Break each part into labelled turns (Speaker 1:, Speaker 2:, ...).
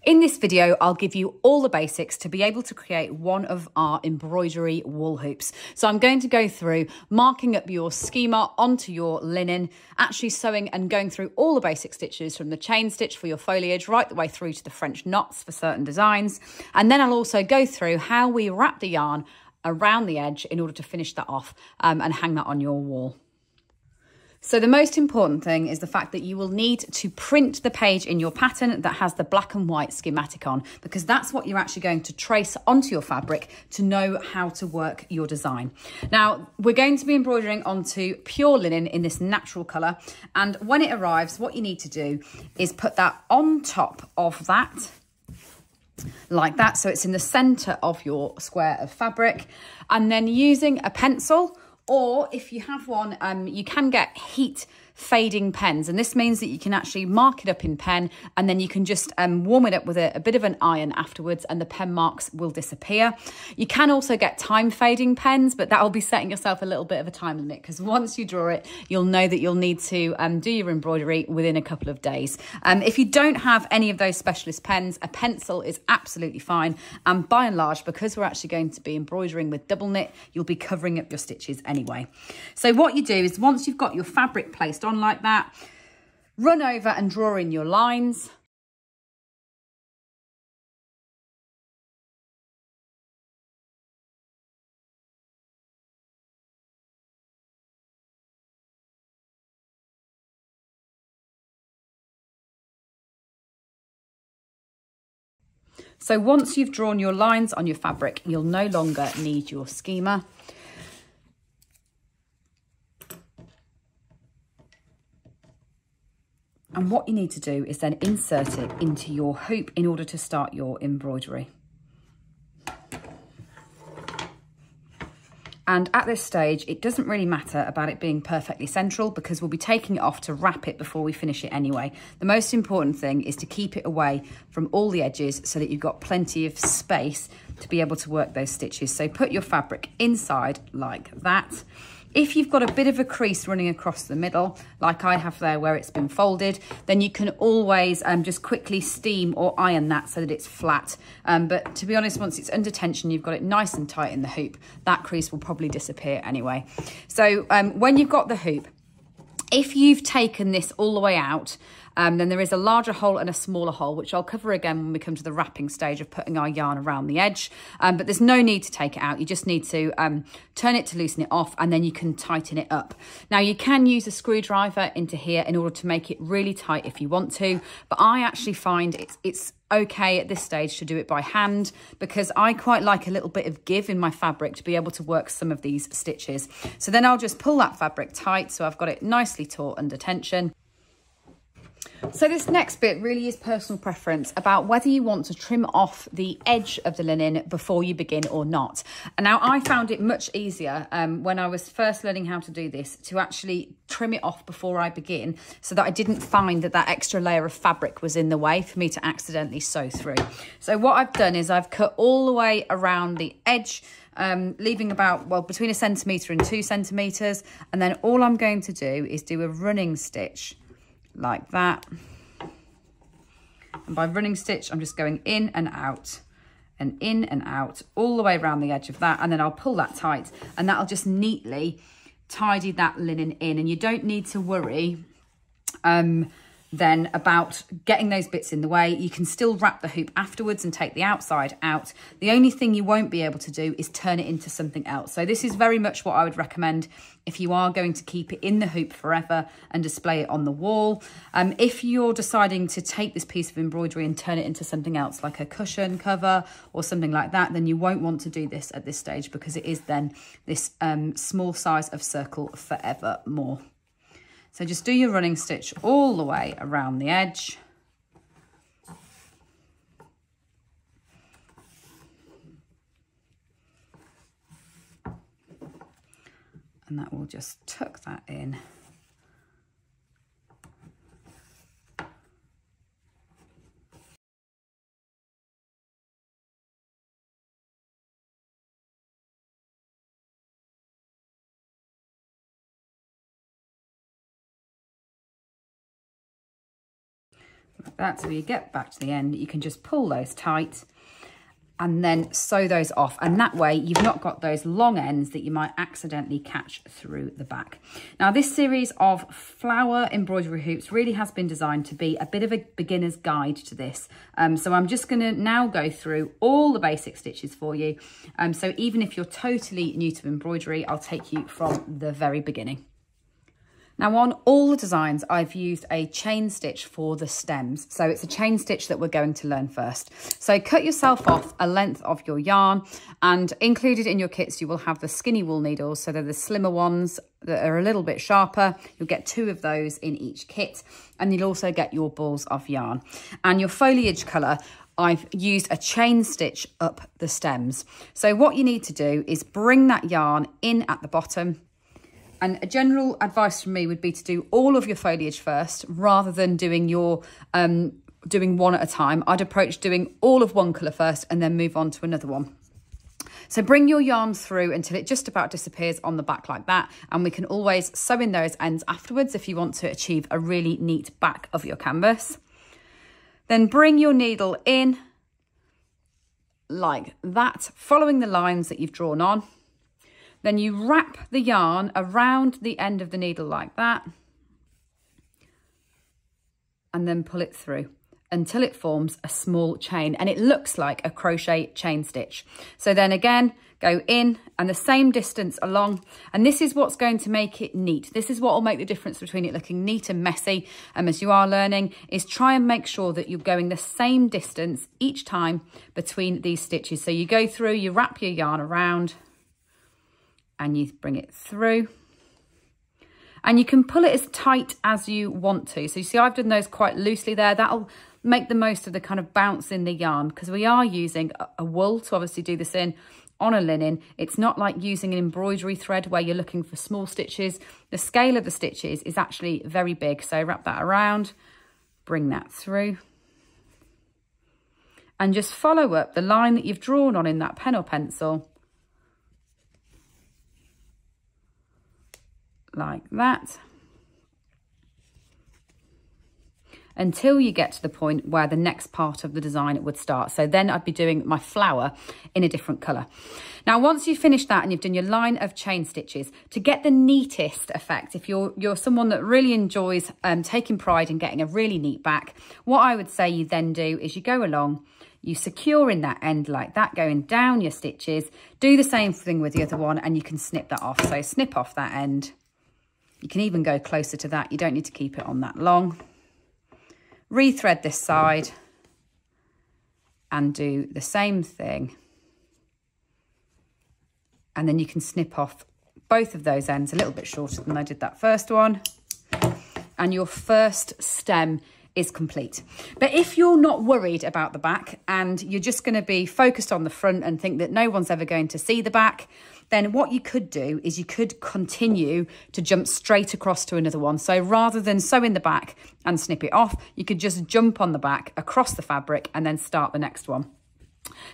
Speaker 1: In this video, I'll give you all the basics to be able to create one of our embroidery wool hoops. So I'm going to go through marking up your schema onto your linen, actually sewing and going through all the basic stitches from the chain stitch for your foliage right the way through to the French knots for certain designs. And then I'll also go through how we wrap the yarn around the edge in order to finish that off and hang that on your wall. So the most important thing is the fact that you will need to print the page in your pattern that has the black and white schematic on, because that's what you're actually going to trace onto your fabric to know how to work your design. Now, we're going to be embroidering onto pure linen in this natural colour, and when it arrives, what you need to do is put that on top of that, like that, so it's in the centre of your square of fabric, and then using a pencil, or if you have one, you can get heat fading pens, and this means that you can actually mark it up in pen, and then you can just warm it up with a bit of an iron afterwards, and the pen marks will disappear. You can also get time fading pens, but that will be setting yourself a little bit of a time limit, because once you draw it, you'll know that you'll need to do your embroidery within a couple of days. If you don't have any of those specialist pens, a pencil is absolutely fine, and by and large, because we're actually going to be embroidering with double knit, you'll be covering up your stitches anyway. So what you do is, once you've got your fabric placed on like that, run over and draw in your lines. So once you've drawn your lines on your fabric, you'll no longer need your schema. And what you need to do is then insert it into your hoop in order to start your embroidery. And at this stage, it doesn't really matter about it being perfectly central, because we'll be taking it off to wrap it before we finish it anyway. The most important thing is to keep it away from all the edges so that you've got plenty of space to be able to work those stitches. So put your fabric inside like that. If you've got a bit of a crease running across the middle, like I have there where it's been folded, then you can always just quickly steam or iron that so that it's flat. But to be honest, once it's under tension, you've got it nice and tight in the hoop, that crease will probably disappear anyway. So when you've got the hoop, if you've taken this all the way out, then there is a larger hole and a smaller hole, which I'll cover again when we come to the wrapping stage of putting our yarn around the edge. But there's no need to take it out. You just need to turn it to loosen it off, and then you can tighten it up. Now, you can use a screwdriver into here in order to make it really tight if you want to, but I actually find it's okay at this stage to do it by hand, because I quite like a little bit of give in my fabric to be able to work some of these stitches. So then I'll just pull that fabric tight so I've got it nicely taut under tension. So this next bit really is personal preference about whether you want to trim off the edge of the linen before you begin or not. And now, I found it much easier when I was first learning how to do this to actually trim it off before I begin, so that I didn't find that extra layer of fabric was in the way for me to accidentally sew through. So what I've done is I've cut all the way around the edge, leaving about, well, between 1 centimetre and 2 centimetres. And then all I'm going to do is do a running stitch like that. And by running stitch, I'm just going in and out and in and out all the way around the edge of that, and then I'll pull that tight, and that'll just neatly tidy that linen in. And you don't need to worry then about getting those bits in the way. You can still wrap the hoop afterwards and take the outside out. The only thing you won't be able to do is turn it into something else. So this is very much what I would recommend if you are going to keep it in the hoop forever and display it on the wall. If you're deciding to take this piece of embroidery and turn it into something else, like a cushion cover or something like that, then you won't want to do this at this stage, because it is then this small size of circle forevermore. So just do your running stitch all the way around the edge. And that will just tuck that in. like that. So you get back to the end, you can just pull those tight and then sew those off. And that way you've not got those long ends that you might accidentally catch through the back. Now this series of flower embroidery hoops really has been designed to be a bit of a beginner's guide to this. So I'm just gonna now go through all the basic stitches for you. So even if you're totally new to embroidery, I'll take you from the very beginning. Now on all the designs, I've used a chain stitch for the stems. So it's a chain stitch that we're going to learn first. So cut yourself off a length of your yarn, and included in your kits, you will have the skinny wool needles. So they're the slimmer ones that are a little bit sharper. You'll get 2 of those in each kit, and you'll also get your balls of yarn. And your foliage colour, I've used a chain stitch up the stems. So what you need to do is bring that yarn in at the bottom. And a general advice from me would be to do all of your foliage first, rather than doing your doing one at a time. I'd approach doing all of one colour first and then move on to another one. So bring your yarn through until it just about disappears on the back like that. And we can always sew in those ends afterwards if you want to achieve a really neat back of your canvas. Then bring your needle in like that, following the lines that you've drawn on. Then you wrap the yarn around the end of the needle like that, and then pull it through until it forms a small chain, and it looks like a crochet chain stitch. So then again, go in and the same distance along, and this is what's going to make it neat. This is what will make the difference between it looking neat and messy. As you are learning, is try and make sure that you're going the same distance each time between these stitches. So you go through, you wrap your yarn around, and you bring it through, and you can pull it as tight as you want to. So you see I've done those quite loosely there. That'll make the most of the kind of bounce in the yarn, because we are using a wool to obviously do this in on a linen. It's not like using an embroidery thread where you're looking for small stitches. The scale of the stitches is actually very big. So wrap that around, bring that through, and just follow up the line that you've drawn on in that pen or pencil, like that, until you get to the point where the next part of the design would start. So then I'd be doing my flower in a different colour. Now, once you've finished that and you've done your line of chain stitches, to get the neatest effect, if you're someone that really enjoys taking pride in getting a really neat back, what I would say you then do is you go along, you secure in that end like that, going down your stitches, do the same thing with the other one, and you can snip that off. So snip off that end. You can even go closer to that. You don't need to keep it on that long. Rethread this side and do the same thing. And then you can snip off both of those ends a little bit shorter than I did that first one. And your first stem is complete. But if you're not worried about the back and you're just going to be focused on the front and think that no one's ever going to see the back, then what you could do is you could continue to jump straight across to another one. So rather than sew in the back and snip it off, you could just jump on the back across the fabric and then start the next one.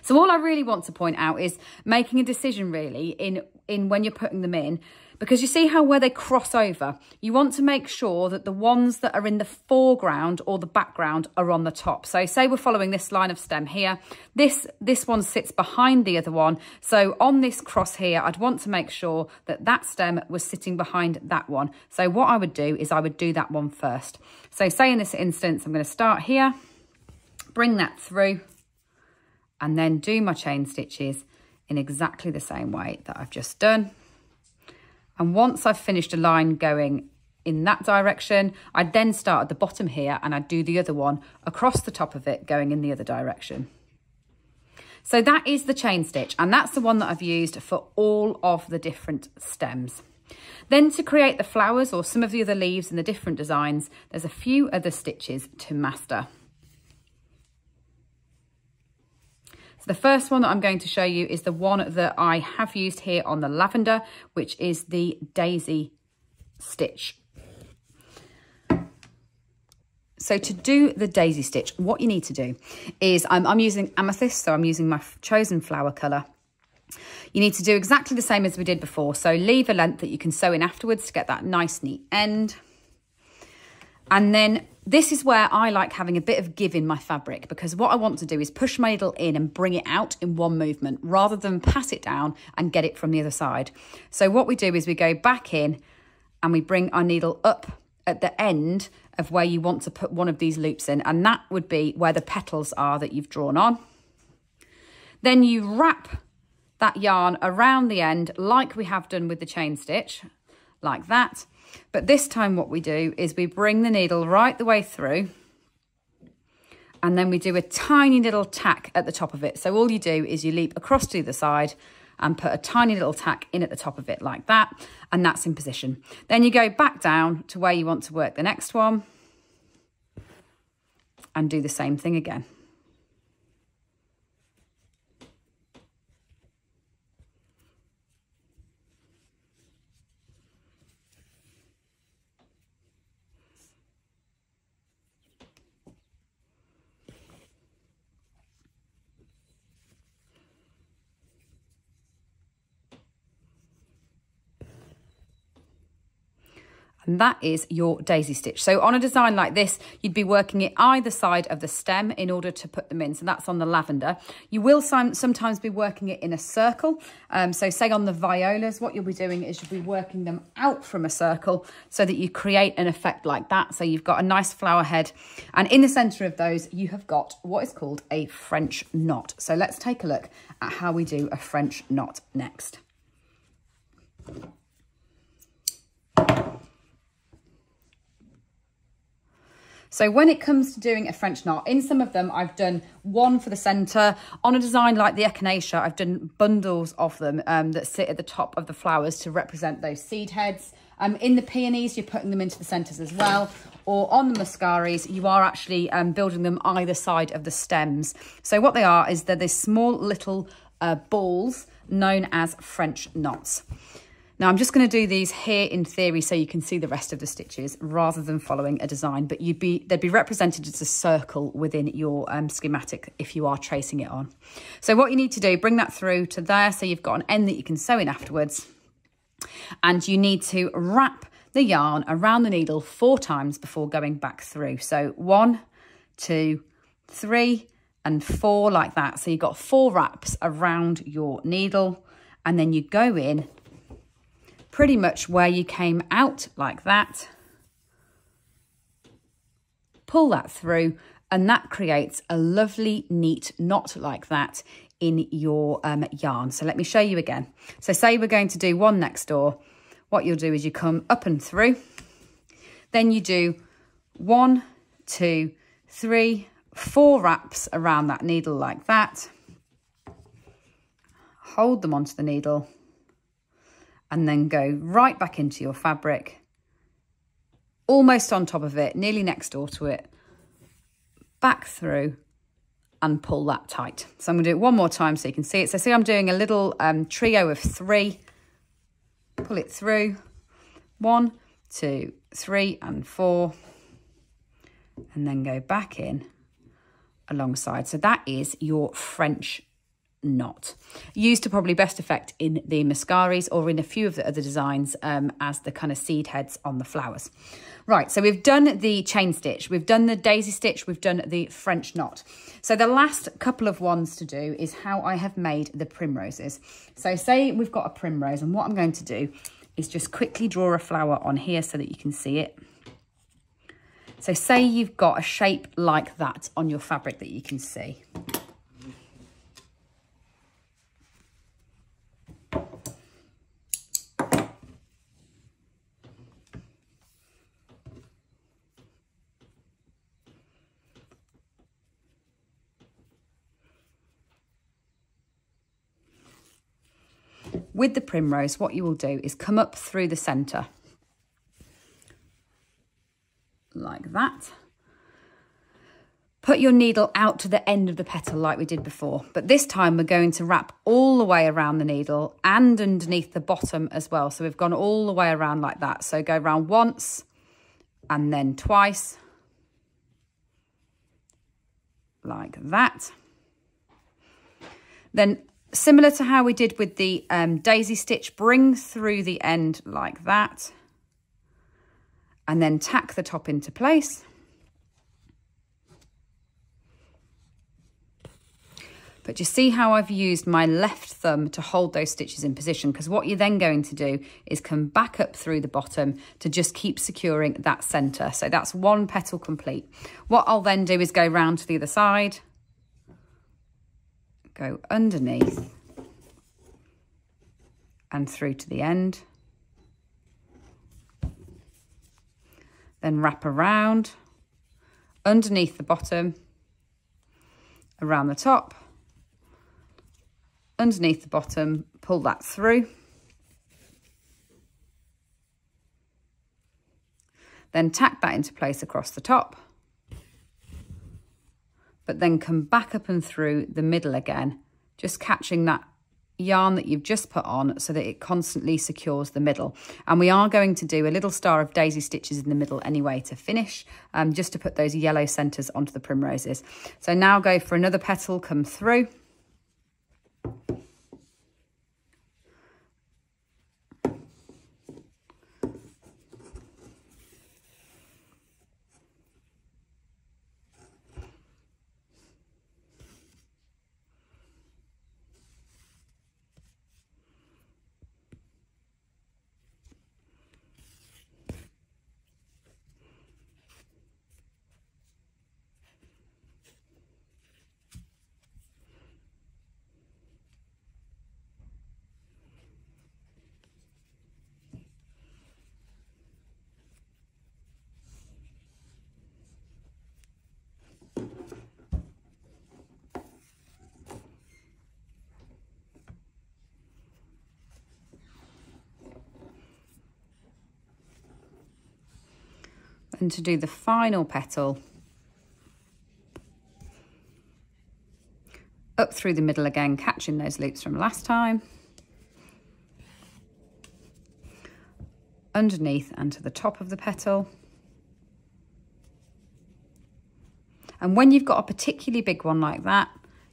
Speaker 1: So all I really want to point out is making a decision really in when you're putting them in, because you see how where they cross over, you want to make sure that the ones that are in the foreground or the background are on the top. So say we're following this line of stem here, this one sits behind the other one. So on this cross here, I'd want to make sure that that stem was sitting behind that one. So what I would do is I would do that one first. So say in this instance, I'm going to start here, bring that through, and then do my chain stitches in exactly the same way that I've just done. And once I've finished a line going in that direction, I'd then start at the bottom here and I'd do the other one across the top of it going in the other direction. So that is the chain stitch, and that's the one that I've used for all of the different stems. Then to create the flowers or some of the other leaves in the different designs, there's a few other stitches to master. The first one that I'm going to show you is the one that I have used here on the lavender, which is the daisy stitch. So to do the daisy stitch, what you need to do is I'm using amethyst, so I'm using my chosen flower colour. You need to do exactly the same as we did before. So leave a length that you can sew in afterwards to get that nice neat end. And then This is where I like having a bit of give in my fabric, because what I want to do is push my needle in and bring it out in one movement rather than pass it down and get it from the other side. So what we do is we go back in and we bring our needle up at the end of where you want to put one of these loops in, and that would be where the petals are that you've drawn on. Then you wrap that yarn around the end like we have done with the chain stitch, like that. But this time what we do is we bring the needle right the way through, and then we do a tiny little tack at the top of it. So all you do is you leap across to the side and put a tiny little tack in at the top of it like that, and that's in position. Then you go back down to where you want to work the next one and do the same thing again. And that is your daisy stitch. So on a design like this, you'd be working it either side of the stem in order to put them in. So that's on the lavender. You will sometimes be working it in a circle. So say on the violas, what you'll be doing is you'll be working them out from a circle so that you create an effect like that. So you've got a nice flower head. And in the center of those, you have got what is called a French knot. So let's take a look at how we do a French knot next. So when it comes to doing a French knot, in some of them, I've done one for the centre. On a design like the echinacea, I've done bundles of them that sit at the top of the flowers to represent those seed heads. In the peonies, you're putting them into the centres as well. Or on the muscaries, you are actually building them either side of the stems. So what they are is they're these small little balls known as French knots. Now I'm just going to do these here in theory so you can see the rest of the stitches rather than following a design, but they'd be represented as a circle within your schematic if you are tracing it on. So what you need to do, bring that through to there so you've got an end that you can sew in afterwards, and you need to wrap the yarn around the needle 4 times before going back through. So 1, 2, 3 and 4 like that. So you've got 4 wraps around your needle, and then you go in pretty much where you came out like that, pull that through, and that creates a lovely neat knot like that in your yarn. So let me show you again. So say we're going to do one next door. What you'll do is you come up and through, then you do 1, 2, 3, 4 wraps around that needle like that, hold them onto the needle, and then go right back into your fabric, almost on top of it, nearly next door to it, back through and pull that tight. So I'm going to do it one more time so you can see it. So see, I'm doing a little trio of 3, pull it through, 1, 2, 3 and 4, and then go back in alongside. So that is your French knot, used to probably best effect in the muscaries or in a few of the other designs as the kind of seed heads on the flowers. Right, so we've done the chain stitch, we've done the daisy stitch, we've done the French knot. So the last couple of ones to do is how I have made the primroses. So say we've got a primrose, and what I'm going to do is just quickly draw a flower on here so that you can see it. So say you've got a shape like that on your fabric that you can see. With the primrose, what you will do is come up through the centre, like that. Put your needle out to the end of the petal like we did before, but this time we're going to wrap all the way around the needle and underneath the bottom as well. So we've gone all the way around like that. So go around once and then twice, like that. Then similar to how we did with the daisy stitch, bring through the end like that, and then tack the top into place. But you see how I've used my left thumb to hold those stitches in position, because what you're then going to do is come back up through the bottom to just keep securing that centre. So that's one petal complete. What I'll then do is go round to the other side, go underneath and through to the end, then wrap around, underneath the bottom, around the top, underneath the bottom, pull that through, then tack that into place across the top, but then come back up and through the middle again, just catching that yarn that you've just put on so that it constantly secures the middle. And we are going to do a little star of daisy stitches in the middle anyway to finish, just to put those yellow centres onto the primroses. So now go for another petal, come through, and to do the final petal, up through the middle again, catching those loops from last time, underneath and to the top of the petal. And when you've got a particularly big one like that,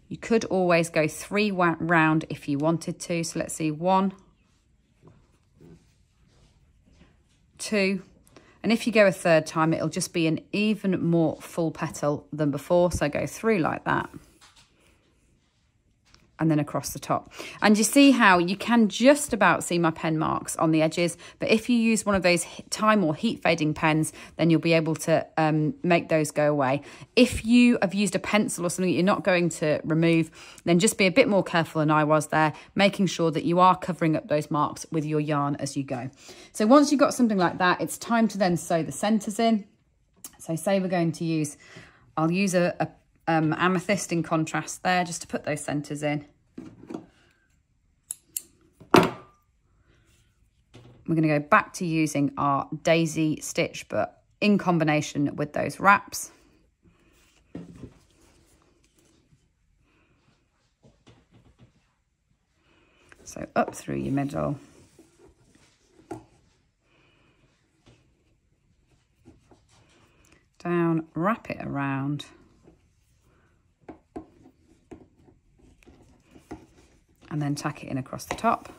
Speaker 1: you could always go 3 round if you wanted to. So let's see, 1, 2, and if you go a third time, it'll just be an even more full petal than before. So go through like that, and then across the top. And you see how you can just about see my pen marks on the edges, but if you use one of those time or heat fading pens, then you'll be able to make those go away. If you have used a pencil or something that you're not going to remove, then just be a bit more careful than I was there, making sure that you are covering up those marks with your yarn as you go. So once you've got something like that, it's time to then sew the centres in. So say we're going to use, I'll use a amethyst in contrast there, just to put those centres in. We're going to go back to using our daisy stitch, but in combination with those wraps. So up through your middle, down, wrap it around, and then tack it in across the top.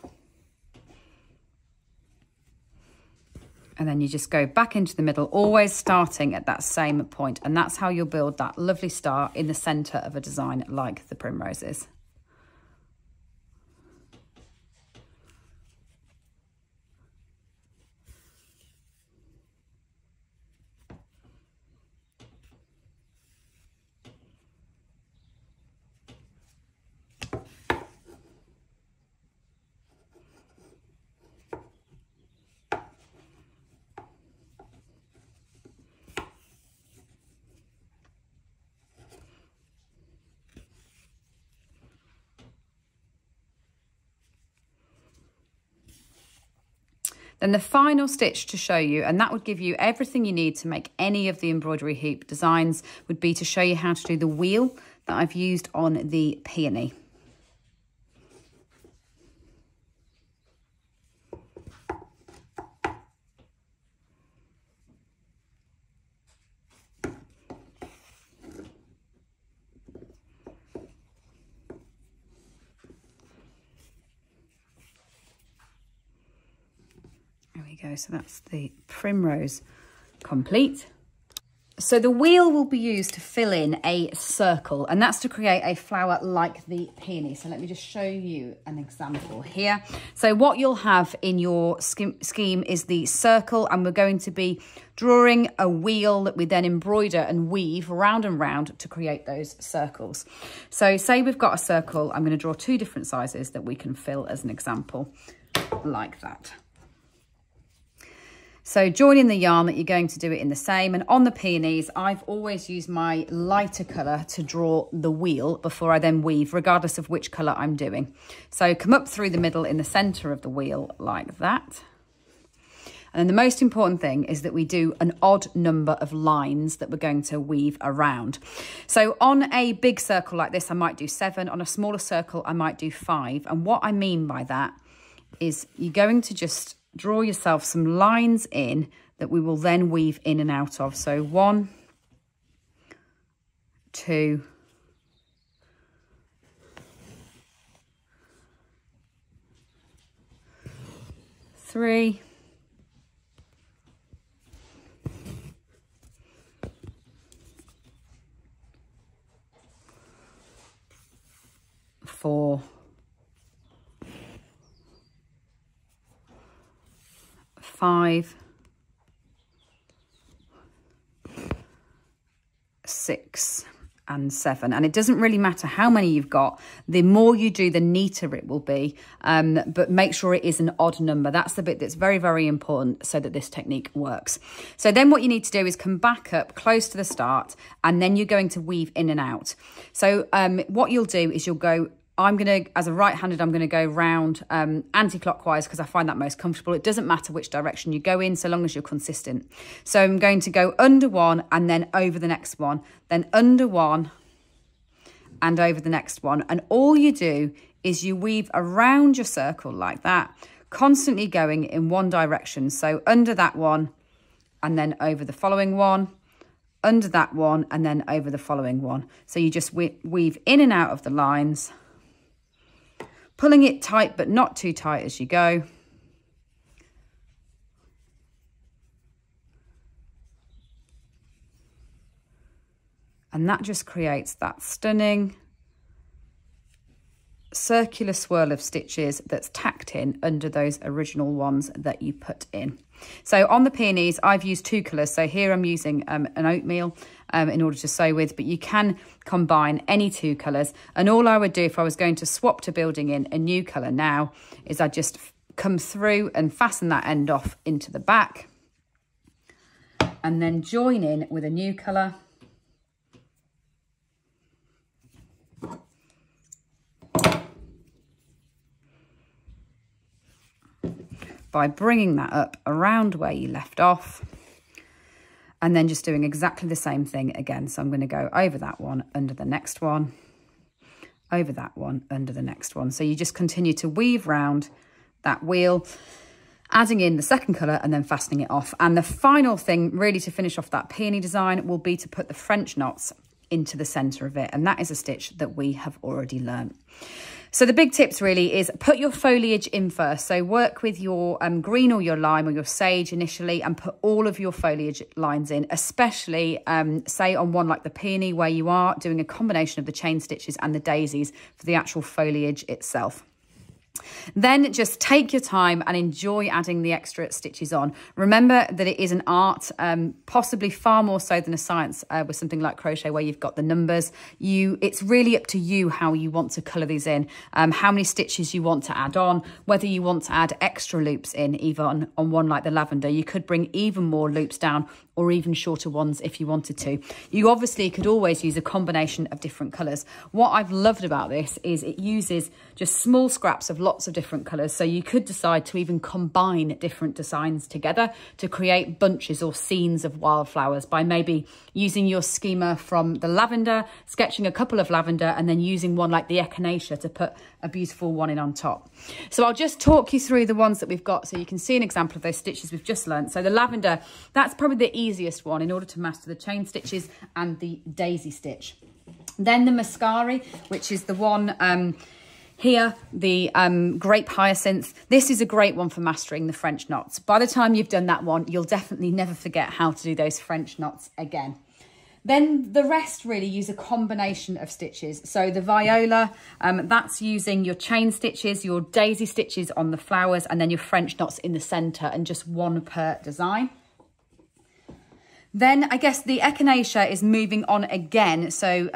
Speaker 1: And then you just go back into the middle, always starting at that same point. And that's how you'll build that lovely star in the centre of a design like the primroses. Then the final stitch to show you, and that would give you everything you need to make any of the embroidery hoop designs, would be to show you how to do the wheel that I've used on the peony. There we go, so that's the primrose complete. So the wheel will be used to fill in a circle, and that's to create a flower like the peony. So let me just show you an example here. So what you'll have in your scheme is the circle, and we're going to be drawing a wheel that we then embroider and weave round and round to create those circles. So say we've got a circle, I'm going to draw 2 different sizes that we can fill as an example, like that. So join in the yarn that you're going to do it in the same. And on the peonies, I've always used my lighter colour to draw the wheel before I then weave, regardless of which colour I'm doing. So come up through the middle in the centre of the wheel like that. And then the most important thing is that we do an odd number of lines that we're going to weave around. So on a big circle like this, I might do 7. On a smaller circle, I might do 5. And what I mean by that is you're going to just draw yourself some lines in that we will then weave in and out of. So 1, 2, 3, 4, 5, 6, and 7. And it doesn't really matter how many you've got. The more you do, the neater it will be. But make sure it is an odd number. That's the bit that's very, very important so that this technique works. So then what you need to do is come back up close to the start, and then you're going to weave in and out. So what you'll do is you'll go, I'm going to, as a right-handed, I'm going to go round anti-clockwise because I find that most comfortable. It doesn't matter which direction you go in so long as you're consistent. So I'm going to go under one and then over the next one, then under one and over the next one. And all you do is you weave around your circle like that, constantly going in one direction. So under that one and then over the following one, under that one and then over the following one. So you just weave in and out of the lines, pulling it tight, but not too tight as you go. And that just creates that stunning circular swirl of stitches that's tacked in under those original ones that you put in. So on the peonies, I've used 2 colours. So here I'm using an oatmeal in order to sew with, but you can combine any 2 colours. And all I would do if I was going to swap to building in a new colour now is I just come through and fasten that end off into the back and then join in with a new colour. By bringing that up around where you left off and then just doing exactly the same thing again. So I'm going to go over that one, under the next one, over that one, under the next one. So you just continue to weave round that wheel, adding in the second colour and then fastening it off. And the final thing really to finish off that peony design will be to put the French knots into the centre of it. And that is a stitch that we have already learned. So the big tips really is put your foliage in first. So work with your green or your lime or your sage initially and put all of your foliage lines in, especially say on one like the peony where you are doing a combination of the chain stitches and the daisies for the actual foliage itself. Then just take your time and enjoy adding the extra stitches on. Remember that it is an art, possibly far more so than a science with something like crochet where you've got the numbers. It's really up to you how you want to colour these in, how many stitches you want to add on, whether you want to add extra loops in, even on one like the lavender. You could bring even more loops down or even shorter ones if you wanted to. You obviously could always use a combination of different colours. What I've loved about this is it uses just small scraps of lots of different colours. So you could decide to even combine different designs together to create bunches or scenes of wildflowers by maybe using your schema from the lavender, sketching a couple of lavender and then using one like the echinacea to put a beautiful one in on top. So I'll just talk you through the ones that we've got so you can see an example of those stitches we've just learnt. So the lavender, that's probably the easiest one in order to master the chain stitches and the daisy stitch. Then the mascari, which is the one here, the grape hyacinth. This is a great one for mastering the French knots. By the time you've done that one, you'll definitely never forget how to do those French knots again. Then the rest really use a combination of stitches. So the viola, that's using your chain stitches, your daisy stitches on the flowers, and then your French knots in the centre, and just one per design. Then I guess the echinacea is moving on again. So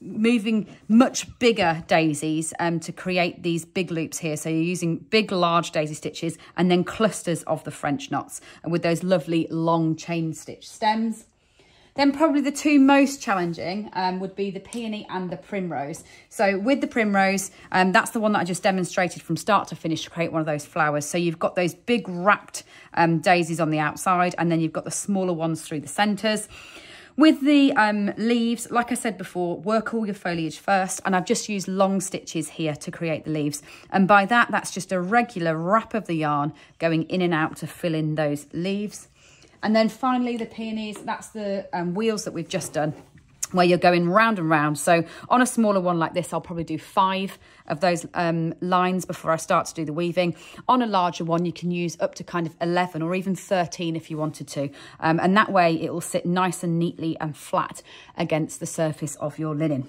Speaker 1: moving much bigger daisies to create these big loops here. So you're using big, large daisy stitches and then clusters of the French knots, and with those lovely long chain stitch stems. Then probably the two most challenging would be the peony and the primrose. So with the primrose, that's the one that I just demonstrated from start to finish to create one of those flowers. So you've got those big wrapped daisies on the outside, and then you've got the smaller ones through the centres. With the leaves, like I said before, work all your foliage first, and I've just used long stitches here to create the leaves. And by that, that's just a regular wrap of the yarn going in and out to fill in those leaves. And then finally the peonies, that's the wheels that we've just done, where you're going round and round. So on a smaller one like this, I'll probably do 5 of those lines before I start to do the weaving. On a larger one, you can use up to kind of 11 or even 13 if you wanted to. And that way it will sit nice and neatly and flat against the surface of your linen.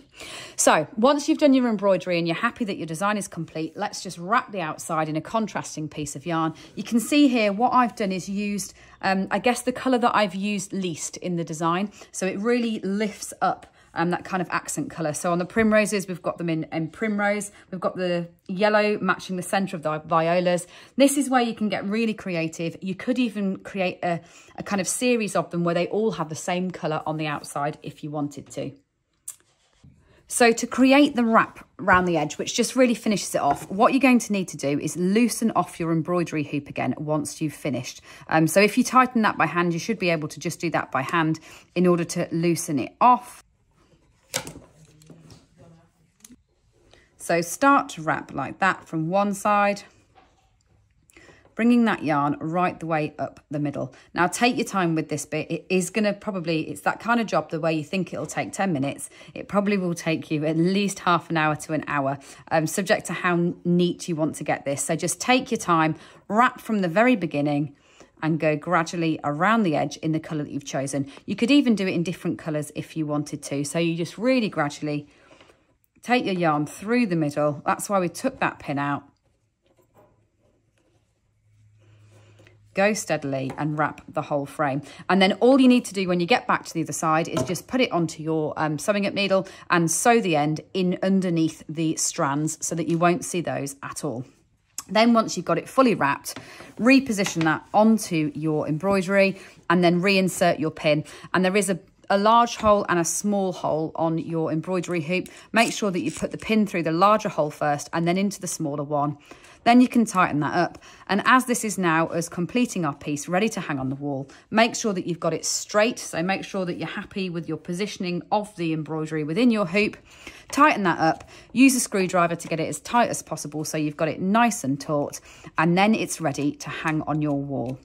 Speaker 1: So once you've done your embroidery and you're happy that your design is complete, let's just wrap the outside in a contrasting piece of yarn. You can see here what I've done is used, I guess, the colour that I've used least in the design. So it really lifts up that kind of accent colour. So on the primroses, we've got them in primrose. We've got the yellow matching the centre of the violas. This is where you can get really creative. You could even create a kind of series of them where they all have the same colour on the outside if you wanted to. So to create the wrap around the edge, which just really finishes it off, what you're going to need to do is loosen off your embroidery hoop again once you've finished. So if you tighten that by hand, you should be able to just do that by hand in order to loosen it off. So start to wrap like that from one side, bringing that yarn right the way up the middle. Now take your time with this bit. It is going to probably, it's that kind of job, the way you think it'll take 10 minutes, it probably will take you at least half an hour to an hour, subject to how neat you want to get this. So just take your time, wrap from the very beginning and go gradually around the edge in the colour that you've chosen. You could even do it in different colours if you wanted to. So you just really gradually take your yarn through the middle. That's why we took that pin out. Go steadily and wrap the whole frame. And then all you need to do when you get back to the other side is just put it onto your sewing up needle and sew the end in underneath the strands so that you won't see those at all. Then once you've got it fully wrapped, reposition that onto your embroidery and then reinsert your pin. And there is a large hole and a small hole on your embroidery hoop. Make sure that you put the pin through the larger hole first and then into the smaller one. Then you can tighten that up. And as this is now us completing our piece, ready to hang on the wall, make sure that you've got it straight. So make sure that you're happy with your positioning of the embroidery within your hoop. Tighten that up. Use a screwdriver to get it as tight as possible so you've got it nice and taut. And then it's ready to hang on your wall.